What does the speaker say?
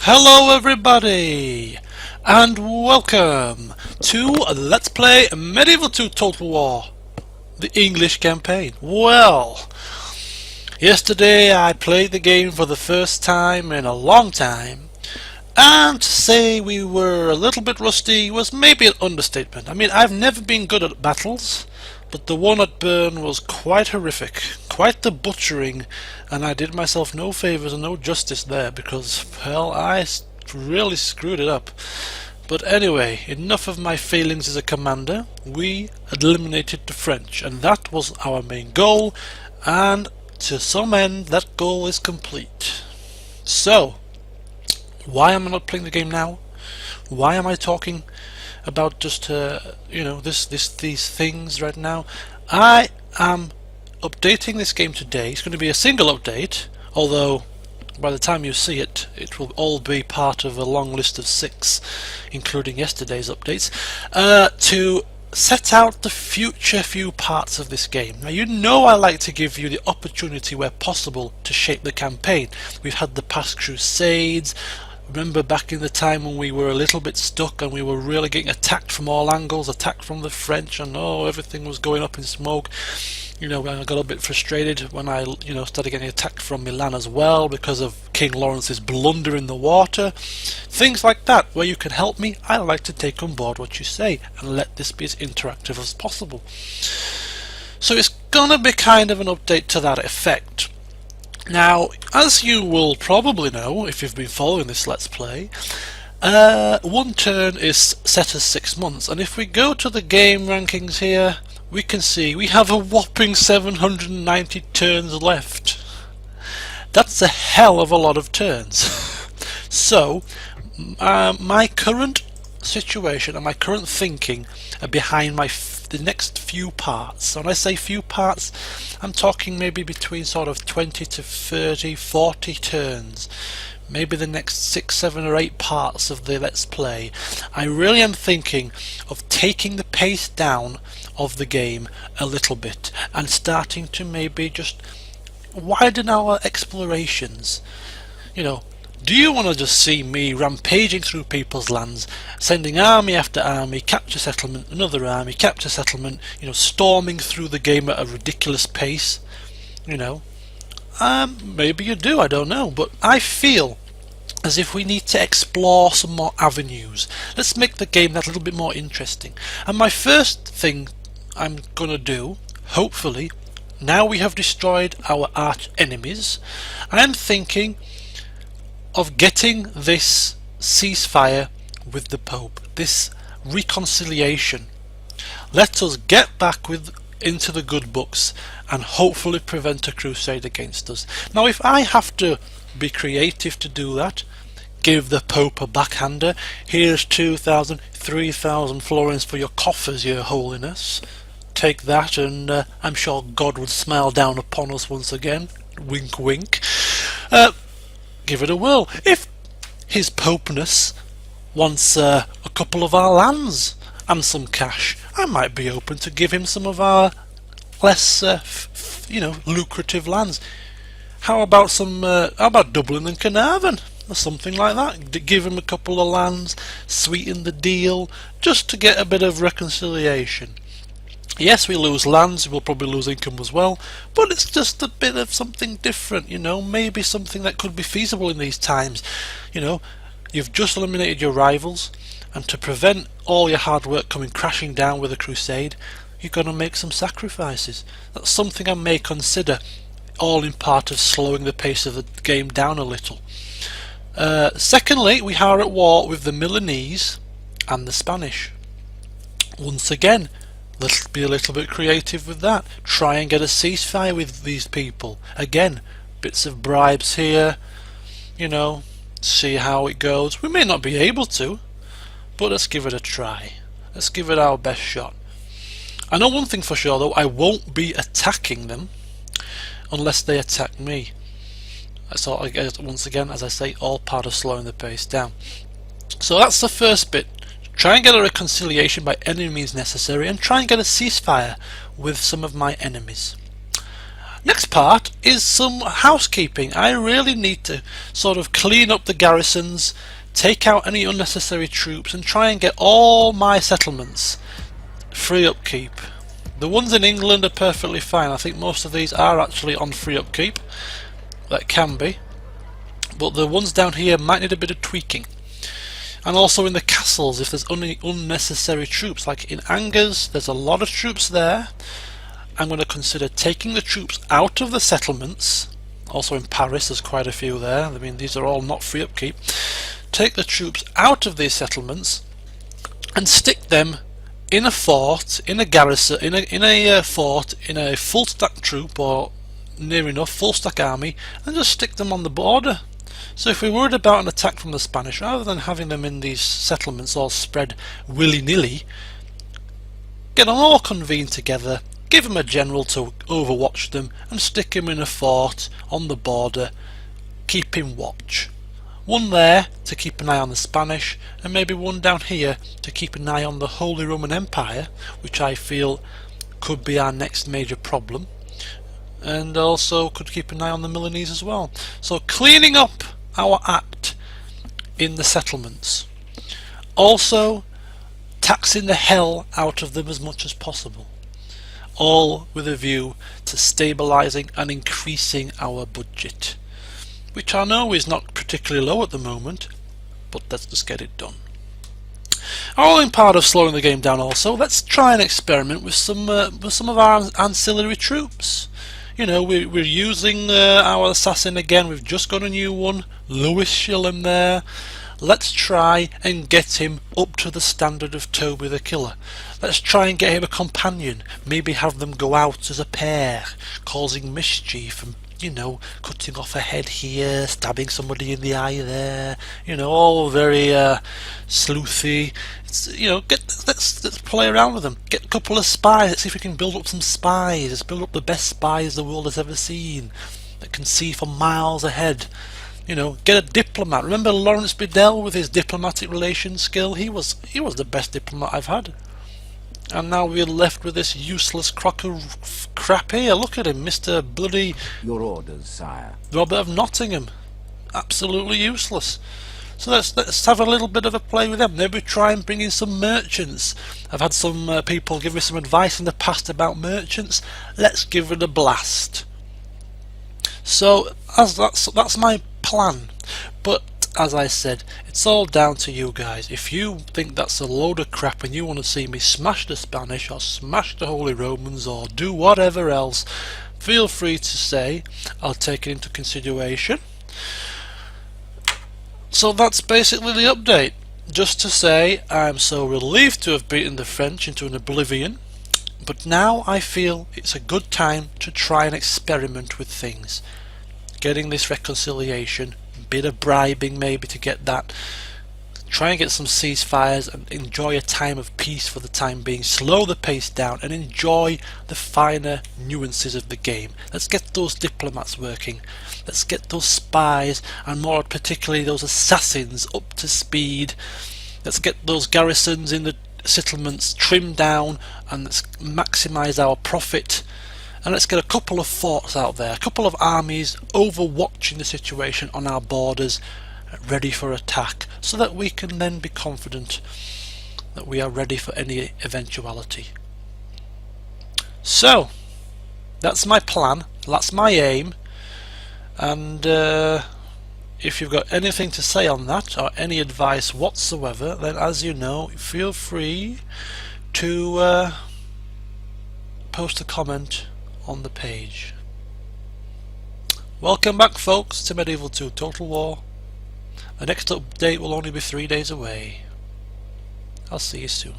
Hello everybody, and welcome to Let's Play Medieval 2 Total War, the English campaign. Well, yesterday I played the game for the first time in a long time, and to say we were a little bit rusty was maybe an understatement. I mean, I've never been good at battles, but the one at Bern was quite horrific, quite the butchering, and I did myself no favours and no justice there because, well, I really screwed it up. But anyway, enough of my failings as a commander. We eliminated the French, and that was our main goal, and to some end that goal is complete. So, why am I not playing the game now? Why am I talking about just these things right now? I am updating this game today. It's going to be a single update, although by the time you see it, it will all be part of a long list of 6, including yesterday's updates, to set out the future few parts of this game. Now, you know I like to give you the opportunity where possible to shape the campaign. We've had the past crusades. Remember back in the time when we were a little bit stuck and we were really getting attacked from all angles, attacked from the French, and everything was going up in smoke. I got a bit frustrated when I started getting attacked from Milan as well because of King Lawrence's blunder in the water. Things like that, where you can help me. I like to take on board what you say and let this be as interactive as possible. So it's gonna be kind of an update to that effect. Now, as you will probably know if you've been following this Let's Play, one turn is set as 6 months, and if we go to the game rankings here, we can see we have a whopping 790 turns left. That's a hell of a lot of turns. So, my current situation and my current thinking are behind the next few parts. When I say few parts, I'm talking maybe between sort of 20 to 30, 40 turns. Maybe the next 6, 7 or 8 parts of the Let's Play. I really am thinking of taking the pace down of the game a little bit and starting to maybe just widen our explorations. Do you want to just see me rampaging through people's lands, sending army after army, capture settlement, another army, capture settlement, storming through the game at a ridiculous pace? Maybe you do, I don't know, but I feel as if we need to explore some more avenues. Let's make the game that little bit more interesting. And my first thing I'm gonna do, hopefully, now we have destroyed our arch enemies, I'm thinking of getting this ceasefire with the Pope, this reconciliation. Let us get back into the good books and hopefully prevent a crusade against us. Now, if I have to be creative to do that, give the Pope a backhander, here's 2,000, 3,000 florins for your coffers, your holiness, take that, and I'm sure God would smile down upon us once again, wink wink. Give it a whirl. If his Popeness wants a couple of our lands and some cash, I might be open to give him some of our less lucrative lands. How about Dublin and Carnarvon or something like that? Give him a couple of lands, sweeten the deal, just to get a bit of reconciliation. Yes, we lose lands, we'll probably lose income as well, but it's just a bit of something different, maybe something that could be feasible in these times. You've just eliminated your rivals, and to prevent all your hard work coming crashing down with a crusade, you're going to make some sacrifices. That's something I may consider, all in part of slowing the pace of the game down a little. Secondly, we are at war with the Milanese and the Spanish. Once again, let's be a little bit creative with that. Try and get a ceasefire with these people. Again, bits of bribes here, see how it goes. We may not be able to, but let's give it a try. Let's give it our best shot. I know one thing for sure though, I won't be attacking them unless they attack me. So I guess, once again, as I say, all part of slowing the pace down. So that's the first bit. Try and get a reconciliation by any means necessary, and try and get a ceasefire with some of my enemies. Next part is some housekeeping. I really need to sort of clean up the garrisons, take out any unnecessary troops, and try and get all my settlements free upkeep. The ones in England are perfectly fine. I think most of these are actually on free upkeep. That can be. But the ones down here might need a bit of tweaking. And also in the castles, if there's any unnecessary troops, like in Angers, there's a lot of troops there. I'm going to consider taking the troops out of the settlements. Also in Paris, there's quite a few there. I mean, these are all not free upkeep. Take the troops out of these settlements and stick them in a fort, in a garrison, in a fort, in a full stack troop or near enough full stack army, and just stick them on the border. So if we're worried about an attack from the Spanish, rather than having them in these settlements all spread willy-nilly, get them all convened together, give them a general to overwatch them, and stick him in a fort on the border, keeping watch. One there to keep an eye on the Spanish, and maybe one down here to keep an eye on the Holy Roman Empire, which I feel could be our next major problem, and also could keep an eye on the Milanese as well. So cleaning up our act in the settlements. Also taxing the hell out of them as much as possible. All with a view to stabilising and increasing our budget, which I know is not particularly low at the moment, but let's just get it done. All in part of slowing the game down also, let's try and experiment with some of our ancillary troops. You know, we're using our assassin again. We've just got a new one, Lewis Shillam there. Let's try and get him up to the standard of Toby the Killer. Let's try and get him a companion. Maybe have them go out as a pair, causing mischief and, you know, cutting off a head here, stabbing somebody in the eye there. You know, all very sleuthy. You know, let's play around with them. Get a couple of spies. Let's see if we can build up some spies. Let's build up the best spies the world has ever seen, that can see for miles ahead. You know, get a diplomat. Remember Lawrence Biddell with his diplomatic relations skill? He was the best diplomat I've had. And now we're left with this useless crock of crap here. Look at him, Mr. Bloody... Your orders, sire. Robert of Nottingham. Absolutely useless. So let's have a little bit of a play with them. Maybe try and bring in some merchants. I've had some people give me some advice in the past about merchants. Let's give it a blast. So that's my plan. But as I said, it's all down to you guys. If you think that's a load of crap and you want to see me smash the Spanish or smash the Holy Romans or do whatever else, feel free to say. I'll take it into consideration. So that's basically the update. Just to say, I'm so relieved to have beaten the French into an oblivion, but now I feel it's a good time to try and experiment with things. Getting this reconciliation, a bit of bribing maybe to get that, try and get some ceasefires and enjoy a time of peace for the time being. Slow the pace down and enjoy the finer nuances of the game. Let's get those diplomats working. Let's get those spies and more particularly those assassins up to speed. Let's get those garrisons in the settlements trimmed down and let's maximise our profit. And let's get a couple of forts out there, a couple of armies overwatching the situation on our borders, ready for attack, so that we can then be confident that we are ready for any eventuality. So that's my plan, that's my aim, and if you've got anything to say on that or any advice whatsoever, then as you know, feel free to post a comment on the page. Welcome back folks to Medieval 2 Total War. The next update will only be 3 days away. I'll see you soon.